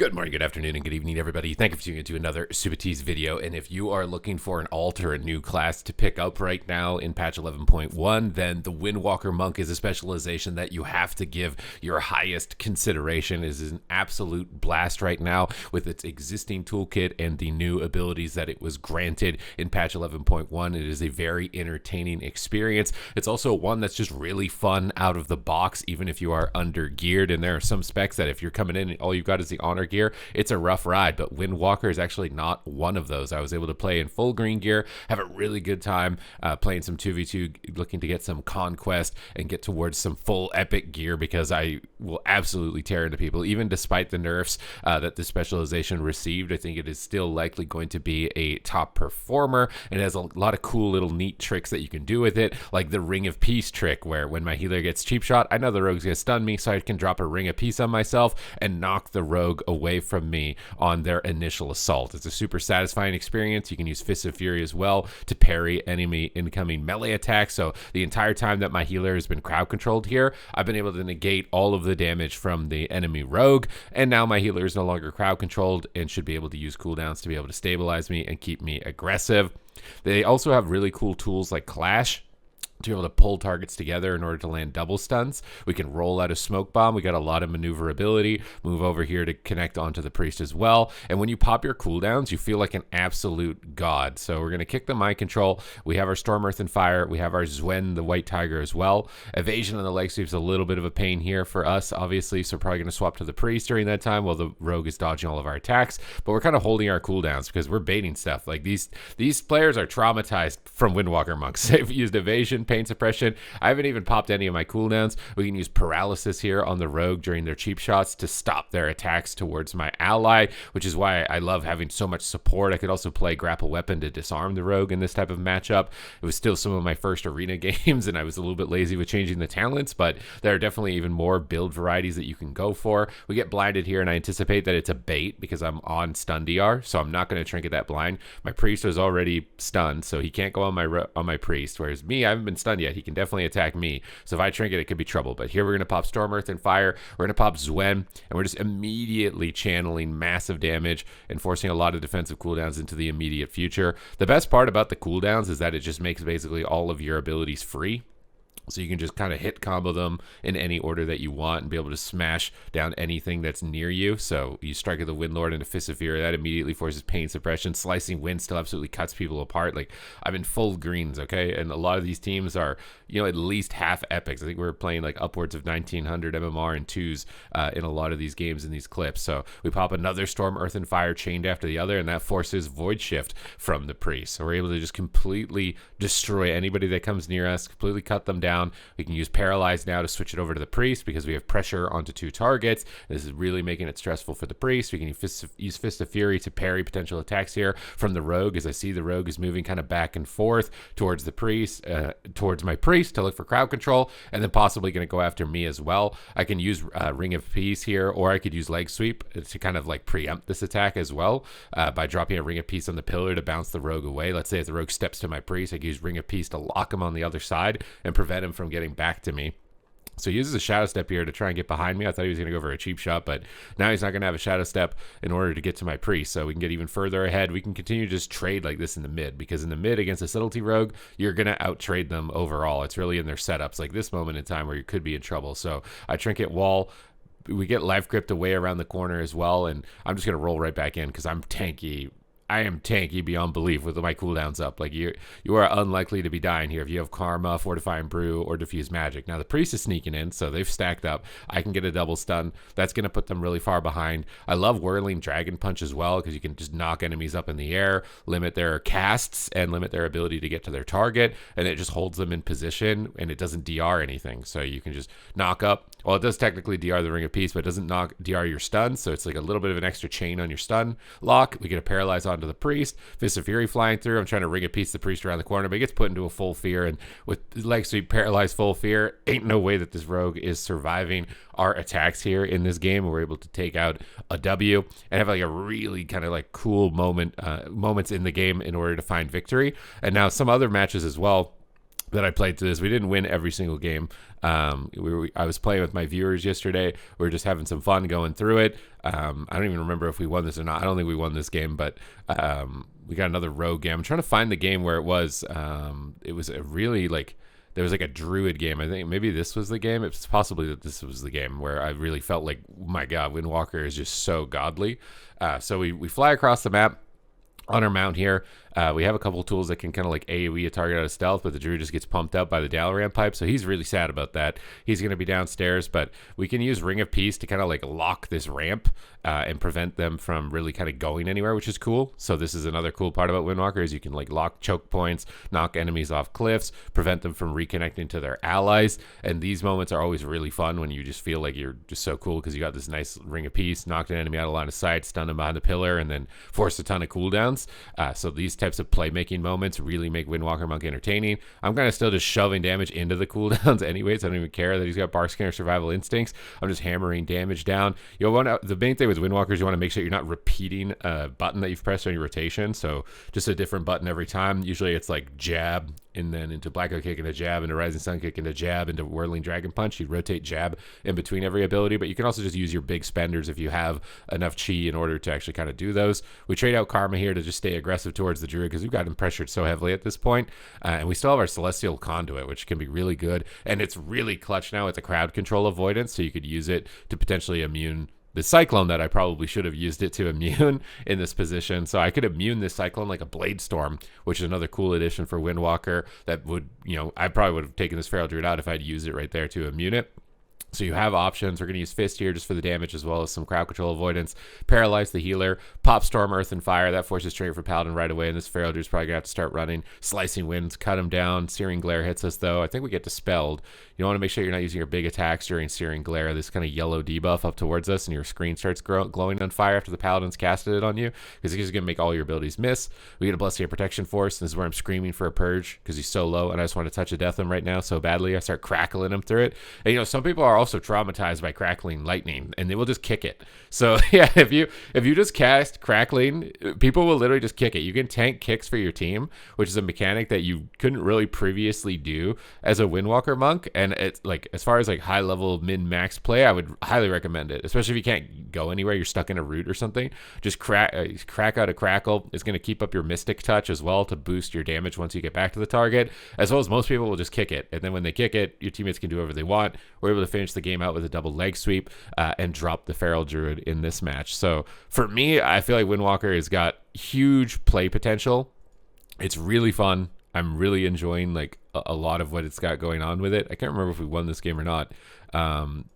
Good morning, good afternoon, and good evening, everybody. Thank you for tuning into another Supatease video. And if you are looking for an alt or a new class to pick up right now in patch 11.1, then the Windwalker Monk is a specialization that you have to give your highest consideration. It is an absolute blast right now with its existing toolkit and the new abilities that it was granted in patch 11.1. It is a very entertaining experience. It's also one that's just really fun out of the box, even if you are under geared. And there are some specs that if you're coming in and all you've got is the honor gear, it's a rough ride, but Windwalker is actually not one of those. I was able to play in full green gear, have a really good time playing some 2v2, looking to get some conquest and get towards some full epic gear, because I will absolutely tear into people. Even despite the nerfs that this specialization received, I think it is still likely going to be a top performer, and it has a lot of cool little neat tricks that you can do with it, like the Ring of Peace trick, where when my healer gets cheap shot, I know the rogue's gonna stun me, so I can drop a Ring of Peace on myself and knock the rogue away from me on their initial assault. It's a super satisfying experience. You can use Fists of Fury as well to parry enemy incoming melee attacks. So the entire time that my healer has been crowd controlled here, I've been able to negate all of the damage from the enemy rogue, and now my healer is no longer crowd controlled and should be able to use cooldowns to be able to stabilize me and keep me aggressive. They also have really cool tools like Clash to be able to pull targets together in order to land double stuns. We can roll out a smoke bomb. We got a lot of maneuverability. Move over here to connect onto the priest as well. And when you pop your cooldowns, you feel like an absolute god. So we're going to kick the mind control. We have our Storm, Earth, and Fire. We have our Zwen, the White Tiger, as well. Evasion on the leg sweep is a little bit of a pain here for us, obviously. So we're probably going to swap to the priest during that time while the rogue is dodging all of our attacks. But we're kind of holding our cooldowns because we're baiting stuff. Like these players are traumatized from Windwalker monks. They've used evasion, pain suppression. I haven't even popped any of my cooldowns. We can use paralysis here on the rogue during their cheap shots to stop their attacks towards my ally, which is why I love having so much support. I could also play grapple weapon to disarm the rogue in this type of matchup. It was still some of my first arena games, and I was a little bit lazy with changing the talents, but there are definitely even more build varieties that you can go for. We get blinded here, and I anticipate that it's a bait because I'm on stun DR, so I'm not going to trinket that blind. My priest was already stunned, so he can't go on my priest, whereas me, I haven't been stunned yet. He can definitely attack me. So if I trinket, it could be trouble. But here we're going to pop Storm, Earth, and Fire. We're going to pop Zwen, and we're just immediately channeling massive damage and forcing a lot of defensive cooldowns into the immediate future. The best part about the cooldowns is that it just makes basically all of your abilities free. So you can just kind of hit combo them in any order that you want and be able to smash down anything that's near you. So you strike at the Windlord into Fist of Fury. That immediately forces pain suppression. Slicing Wind still absolutely cuts people apart. Like, I'm in full greens, okay? And a lot of these teams are, at least half epics. I think we're playing like upwards of 1900 MMR and 2s in a lot of these games in these clips. So we pop another Storm, Earth, and Fire chained after the other, and that forces Void Shift from the priest. So we're able to just completely destroy anybody that comes near us, completely cut them down. We can use Paralyze now to switch it over to the priest because we have pressure onto 2 targets. This is really making it stressful for the priest. We can use Fist of Fury to parry potential attacks here from the rogue, as I see the rogue is moving kind of back and forth towards the priest, towards my priest to look for crowd control, and then possibly going to go after me as well. I can use Ring of Peace here, or I could use Leg Sweep to kind of like preempt this attack as well by dropping a Ring of Peace on the pillar to bounce the rogue away. Let's say if the rogue steps to my priest, I can use Ring of Peace to lock him on the other side and prevent him from getting back to me. So he uses a Shadow Step here to try and get behind me. I thought he was going to go for a cheap shot, but now he's not going to have a Shadow Step in order to get to my priest. So we can get even further ahead. We can continue to just trade like this in the mid, because in the mid against a Subtlety Rogue, you're going to out-trade them overall. It's really in their setups like this moment in time where you could be in trouble. So I trinket wall. We get Life Gripped away around the corner as well, and I'm just going to roll right back in because I'm tanky. I am tanky beyond belief with my cooldowns up. Like, you are unlikely to be dying here if you have Karma, Fortifying Brew, or Diffuse Magic. Now the priest is sneaking in, so they've stacked up. I can get a double stun. That's going to put them really far behind. I love Whirling Dragon Punch as well because you can just knock enemies up in the air, limit their casts, and limit their ability to get to their target, and it just holds them in position, and it doesn't DR anything. So you can just knock up. Well, it does technically DR the Ring of Peace, but it doesn't DR your stun, so it's like a little bit of an extra chain on your stun lock. We get a Paralyze onto the priest. Fist of Fury flying through. I'm trying to Ring of Peace the priest around the corner, but he gets put into a full fear, and with Leg Sweep, Paralyze, full fear, ain't no way that this rogue is surviving our attacks here in this game. We're able to take out a W and have like a really kind of like cool moments in the game in order to find victory. And now some other matches as well. that I played through this. We didn't win every single game. I was playing with my viewers yesterday. We were just having some fun going through it. I don't even remember if we won this or not. I don't think we won this game, but we got another rogue game. I'm trying to find the game where it was. It was a really there was like a druid game. I think maybe this was the game. It's possibly that this was the game where I really felt like, oh my God, Windwalker is just so godly. So we fly across the map on our mount here. We have a couple of tools that can kind of like AoE a target out of stealth, but the druid just gets pumped up by the Dalaran pipe, so he's really sad about that. He's going to be downstairs, but we can use Ring of Peace to kind of like lock this ramp and prevent them from really kind of going anywhere, which is cool. So this is another cool part about Windwalker is you can like lock choke points, knock enemies off cliffs, prevent them from reconnecting to their allies, and these moments are always really fun when you just feel like you're just so cool because you got this nice Ring of Peace, knocked an enemy out of line of sight, stunned them behind the pillar, and then forced a ton of cooldowns. So these types of playmaking moments really make Windwalker Monk entertaining. I'm kind of still just shoving damage into the cooldowns anyways. I don't even care that he's got Bark Scanner Survival Instincts. I'm just hammering damage down. The main thing with Windwalker is you want to make sure you're not repeating a button that you've pressed on your rotation. So just a different button every time. Usually it's like jab and then into Blackout Kick and a jab, into Rising Sun Kick and a jab, into Whirling Dragon Punch. You rotate jab in between every ability, but you can also just use your big spenders if you have enough chi in order to actually kind of do those. We trade out Karma here to just stay aggressive towards the druid because we've got him pressured so heavily at this point. And we still have our Celestial Conduit, which can be really good. And it's really clutch now with the crowd control avoidance, so you could use it to potentially immune the Cyclone that I probably should have used it to immune in this position. So I could immune this Cyclone like a Blade Storm, which is another cool addition for Windwalker that would, I probably would have taken this Feral Druid out if I'd used it right there to immune it. So you have options. We're going to use Fist here just for the damage as well as some crowd control avoidance. Paralyze the healer. Pop Storm, Earth, and Fire. That forces trigger for Paladin right away, and this Feral Druid's probably going to have to start running. Slicing Winds, cut him down. Searing Glare hits us, though. I think we get Dispelled. You want to make sure you're not using your big attacks during Searing Glare. This kind of yellow debuff up towards us, and your screen starts glowing on fire after the Paladin's casted it on you, because it's going to make all your abilities miss. We get a Blessing of Protection Force, and this is where I'm screaming for a Purge, because he's so low, and I just want to touch a death him right now so badly. I start crackling him through it. And, some people are also traumatized by crackling lightning, and they will just kick it. So yeah, if you just cast crackling, people will literally just kick it. You can tank kicks for your team, which is a mechanic that you couldn't really previously do as a Windwalker monk. And it's like, as far as like high level min max play, I would highly recommend it, especially if you can't go anywhere, you're stuck in a root or something. Just crack out a crackle. It's going to keep up your mystic touch as well to boost your damage once you get back to the target, as well as most people will just kick it, and then when they kick it, your teammates can do whatever they want. We're able to finish the game out with a double leg sweep and drop the Feral Druid in this match. So for me, I feel like Windwalker has got huge play potential. It's really fun. I'm really enjoying like a lot of what it's got going on with it. I can't remember if we won this game or not,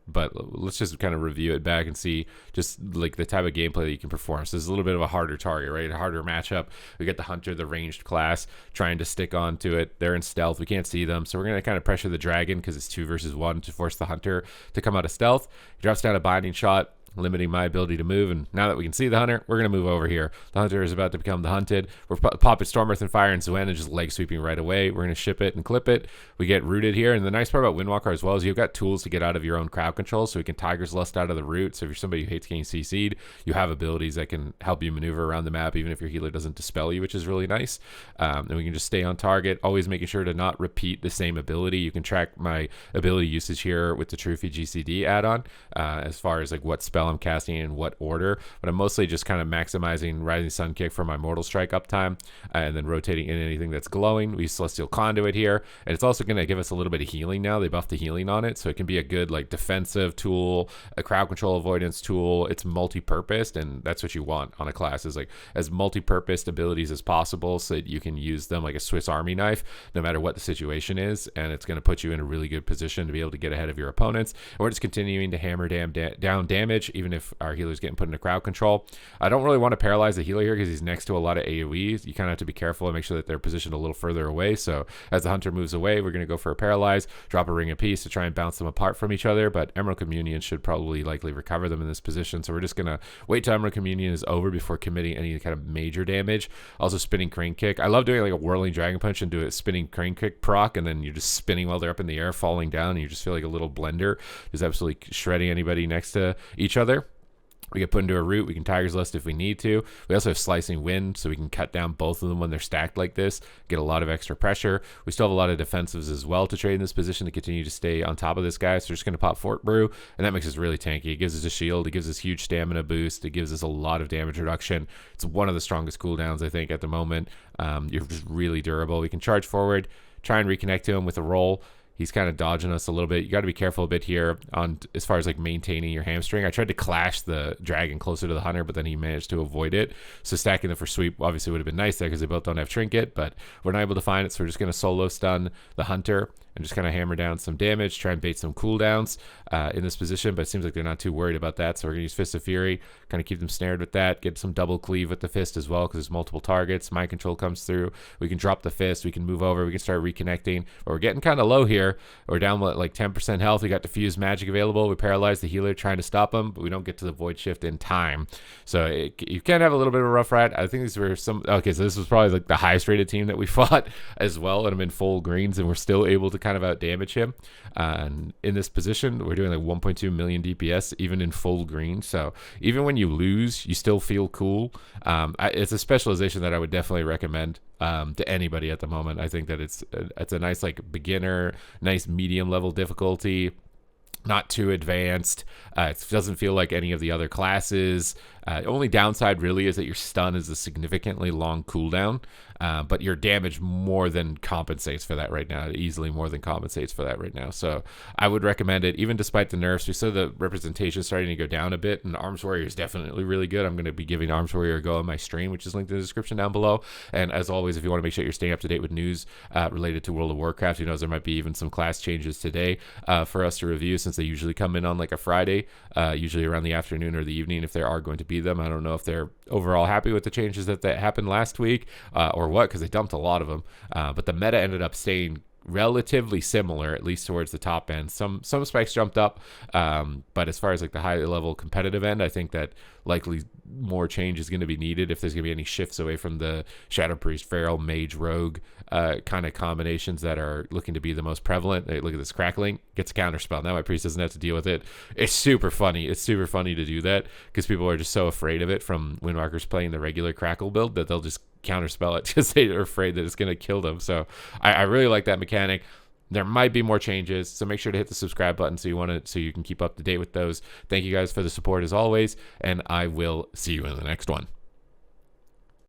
but let's just kind of review it back and see just like the type of gameplay that you can perform. So this is a little bit of a harder target, right? A harder matchup. We get the Hunter, the ranged class, trying to stick onto it. They're in stealth. We can't see them, so we're going to kind of pressure the dragon because it's 2 versus 1 to force the Hunter to come out of stealth. He drops down a binding shot, limiting my ability to move, and now that we can see the Hunter, we're going to move over here. The Hunter is about to become the hunted. We're popping Storm, Earth, and Fire and Zuen and just leg sweeping right away. We're going to ship it and clip it. We get rooted here, and the nice part about Windwalker as well is you've got tools to get out of your own crowd control, so we can Tiger's Lust out of the root. So if you're somebody who hates getting CC'd, you have abilities that can help you maneuver around the map even if your healer doesn't dispel you, which is really nice. And we can just stay on target, always making sure to not repeat the same ability. You can track my ability usage here with the Trophy GCD add-on as far as like what spell I'm casting and what order, but I'm mostly just kind of maximizing Rising Sun Kick for my Mortal Strike uptime, and then rotating in anything that's glowing. We use Celestial Conduit here, and it's also going to give us a little bit of healing now. They buffed the healing on it, so it can be a good like defensive tool, a crowd control avoidance tool. It's multi-purposed, and that's what you want on a class, is like as multi-purposed abilities as possible so that you can use them like a Swiss Army knife no matter what the situation is, and it's going to put you in a really good position to be able to get ahead of your opponents. And we're just continuing to hammer down damage even if our healer's getting put into crowd control. I don't really want to paralyze the healer here because he's next to a lot of AoEs. You kind of have to be careful and make sure that they're positioned a little further away. So as the Hunter moves away, we're going to go for a paralyze, drop a Ring of Peace to try and bounce them apart from each other, but Emerald Communion should probably likely recover them in this position. So we're just going to wait till Emerald Communion is over before committing any kind of major damage. Also spinning Crane Kick. I love doing like a Whirling Dragon Punch and do a spinning Crane Kick proc, and then you're just spinning while they're up in the air, falling down, and you just feel like a little blender, just absolutely shredding anybody next to each other. We get put into a route. We can Tiger's List if we need to. We also have Slicing Wind, so we can cut down both of them when they're stacked like this, get a lot of extra pressure. We still have a lot of defensives as well to trade in this position to continue to stay on top of this guy. So we're just going to pop Fort Brew, and that makes us really tanky. It gives us a shield. It gives us huge stamina boost. It gives us a lot of damage reduction. It's one of the strongest cooldowns, I think, at the moment. You're just really durable. We can charge forward, try and reconnect to him with a roll. He's kind of dodging us a little bit. You got to be careful a bit here on as far as like maintaining your hamstring. I tried to clash the dragon closer to the hunter, but then he managed to avoid it. So stacking them for sweep obviously would have been nice there because they both don't have trinket, but we're not able to find it. So we're just going to solo stun the hunter and just kind of hammer down some damage, try and bait some cooldowns in this position, but it seems like they're not too worried about that. So we're going to use Fist of Fury, kind of keep them snared with that, get some double cleave with the fist as well because there's multiple targets. Mind control comes through. We can drop the fist. We can move over. We can start reconnecting. But we're getting kind of low here. We're down like 10% health. We got diffused magic available. We paralyze the healer trying to stop him, but we don't get to the void shift in time. So you can have a little bit of a rough ride. I think these were some... Okay, so this was probably like the highest rated team that we fought as well, and I'm in full greens, and we're still able to kind of out damage him. And in this position, we're doing like 1.2 million DPS, even in full green. So even when you lose, you still feel cool. It's a specialization that I would definitely recommend to anybody at the moment. I think that it's a nice like beginner, nice medium level difficulty, not too advanced. It doesn't feel like any of the other classes. Only downside really is that your stun is a significantly long cooldown, but your damage more than compensates for that right now. It easily more than compensates for that right now. So I would recommend it, even despite the nerfs. We saw the representation starting to go down a bit, and Arms Warrior is definitely really good. I'm going to be giving Arms Warrior a go on my stream, which is linked in the description down below. And as always, if you want to make sure you're staying up to date with news related to World of Warcraft, who knows, there might be even some class changes today for us to review, since they usually come in on like a Friday, usually around the afternoon or the evening if there are going to be them. I don't know if they're overall happy with the changes that happened last week or what, because they dumped a lot of them. But the meta ended up staying relatively similar, at least towards the top end. Some spikes jumped up, but as far as like the high level competitive end, I think that likely more change is going to be needed if there's going to be any shifts away from the Shadow Priest, Feral, Mage, Rogue kind of combinations that are looking to be the most prevalent. Hey, look at this, Crackling gets a counterspell. Now my priest doesn't have to deal with it. It's super funny. It's super funny to do that because people are just so afraid of it from Windwalkers playing the regular Crackle build that they'll just counterspell it because they're afraid that it's going to kill them. So I really like that mechanic. There might be more changes, so make sure to hit the subscribe button so you can keep up to date with those. Thank you guys for the support as always, and I will see you in the next one.